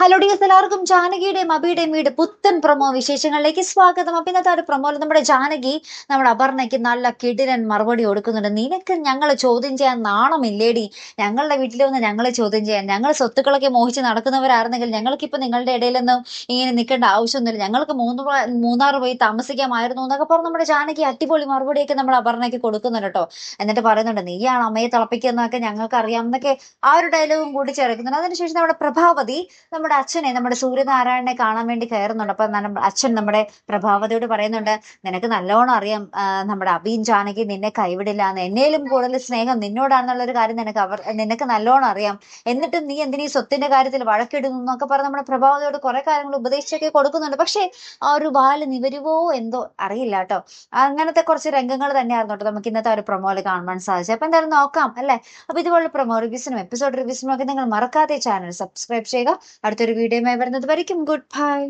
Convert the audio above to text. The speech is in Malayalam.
ഹലോ ഡിയേഴ്സ്, എല്ലാവർക്കും ജാനകിയുടെയും അബിയുടെയും വീട് പുത്തൻ പ്രൊമോ വിശേഷങ്ങളിലേക്ക് സ്വാഗതം. അപ്പൊ ഇന്നത്തെ ഒരു പ്രൊമോയിൽ നമ്മുടെ ജാനകി നമ്മുടെ അപർണയ്ക്ക് നല്ല കിടിലൻ മറുപടി കൊടുക്കുന്നുണ്ട്. നിനക്ക് ഞങ്ങളെ ചോദ്യം ചെയ്യാൻ നാണമില്ലേടി? ഞങ്ങളുടെ വീട്ടിൽ വന്ന് ഞങ്ങളെ ചോദ്യം ചെയ്യാൻ? ഞങ്ങൾ സ്വത്തുക്കളൊക്കെ മോഹിച്ച് നടക്കുന്നവരായിരുന്നെങ്കിൽ ഞങ്ങൾക്കിപ്പോ നിങ്ങളുടെ ഇടയിലൊന്നും ഇങ്ങനെ നിൽക്കേണ്ട ആവശ്യമൊന്നുമില്ല. ഞങ്ങൾക്ക് മൂന്നാർ പോയി താമസിക്കാമായിരുന്നു എന്നൊക്കെ പറഞ്ഞ് നമ്മുടെ ജാനകി അടിപൊളി മറുപടിയൊക്കെ നമ്മുടെ അപർണയ്ക്ക് കൊടുക്കുന്നുണ്ട് കേട്ടോ. എന്നിട്ട് പറയുന്നുണ്ട്, നീയാണ് അമ്മയെ തിളപ്പിക്കുന്നതൊക്കെ ഞങ്ങൾക്ക് അറിയാം എന്നൊക്കെ ആ ഒരു ഡയലോഗും കൂടി ചേർക്കുന്നുണ്ട്. അതിനുശേഷം നമ്മുടെ പ്രഭാവതി നമ്മുടെ അച്ഛനെ, നമ്മുടെ സൂര്യനാരായണനെ കാണാൻ വേണ്ടി കയറുന്നുണ്ട്. അപ്പൊ അച്ഛൻ നമ്മുടെ പ്രഭാവതിയോട് പറയുന്നുണ്ട്, നിനക്ക് നല്ലോണം അറിയാം നമ്മുടെ അബിയും ജാനകി നിന്നെ കൈവിടില്ല എന്ന്. എന്നേലും കൂടുതൽ സ്നേഹം നിന്നോടാണെന്നുള്ള ഒരു കാര്യം നിനക്ക് നല്ലോണം അറിയാം. എന്നിട്ടും നീ എന്തിനീ സ്വത്തിന്റെ കാര്യത്തിൽ വഴക്കിടുന്നു എന്നൊക്കെ പറഞ്ഞ് നമ്മുടെ പ്രഭാവതിയോട് കുറെ കാര്യങ്ങൾ ഉപദേശിച്ചൊക്കെ കൊടുക്കുന്നുണ്ട്. പക്ഷെ ആ ഒരു വാല് നിവരുവോ എന്തോ അറിയില്ല കേട്ടോ. അങ്ങനത്തെ കുറച്ച് രംഗങ്ങൾ തന്നെയായിരുന്നു കേട്ടോ നമുക്ക് ഇന്നത്തെ ഒരു പ്രൊമോയിൽ കാണുവാൻ സാധിച്ചത്. അപ്പൊ എന്തായാലും നോക്കാം അല്ലെ. അപ്പൊ ഇതുപോലുള്ള പ്രൊമോ റിവ്യൂസിനും എപ്പിസോഡ് റിവ്യൂസിനും ഒക്കെ നിങ്ങൾ മറക്കാതെ ചാനൽ സബ്സ്ക്രൈബ് ചെയ്യുക. അടുത്തൊരു വീഡിയോയുമായി വരുന്നത് വരയ്ക്കും ഗുഡ് ബൈ.